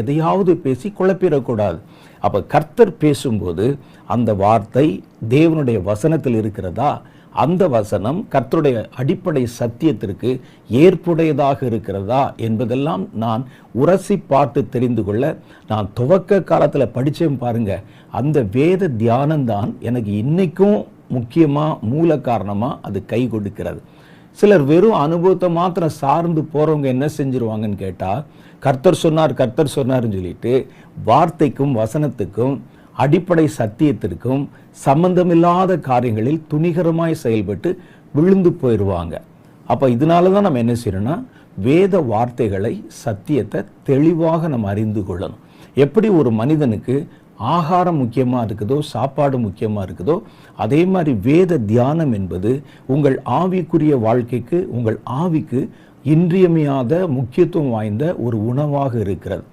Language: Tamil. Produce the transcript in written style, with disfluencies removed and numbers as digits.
எதையாவது பேசி குழப்பிடக்கூடாது. அப்போ கர்த்தர் பேசும்போது அந்த வார்த்தை தேவனுடைய வசனத்தில் இருக்கிறதா, அந்த வசனம் கர்த்தருடைய அடிப்படை சத்தியத்திற்கு ஏற்புடையதாக இருக்கிறதா என்பதெல்லாம் நான் உரசி பார்த்து தெரிந்து கொள்ள நான் துவக்க காலத்தில் படித்தேன் பாருங்க. அந்த வேத தியானம்தான் எனக்கு இன்னைக்கும் முக்கியமாக மூல காரணமாக அது கை கொடுக்கிறது. சிலர் வெறும் அனுபவத்தை மாத்திரம் சார்ந்து போகிறவங்க என்ன செஞ்சிருவாங்கன்னு கேட்டால், கர்த்தர் சொன்னார்னு சொல்லிட்டு வார்த்தைக்கும் வசனத்துக்கும் அடிப்படை சத்தியத்திற்கும் சம்பந்தமில்லாத காரியங்களில் துணிகரமாய் செயல்பட்டு விழுந்து போயிடுவாங்க. அப்போ இதனால தான் நம்ம என்ன செய்யணும்னா, வேத வார்த்தைகளை சத்தியத்தை தெளிவாக நம்ம அறிந்து கொள்ளணும். எப்படி ஒரு மனிதனுக்கு ஆகாரம் முக்கியமாக இருக்குதோ, சாப்பாடு முக்கியமாக இருக்குதோ, அதே மாதிரி வேத தியானம் என்பது உங்கள் ஆவிக்குரிய வாழ்க்கைக்கு, உங்கள் ஆவிக்கு இன்றியமையாத முக்கியத்துவம் வாய்ந்த ஒரு உணவாக இருக்கிறது.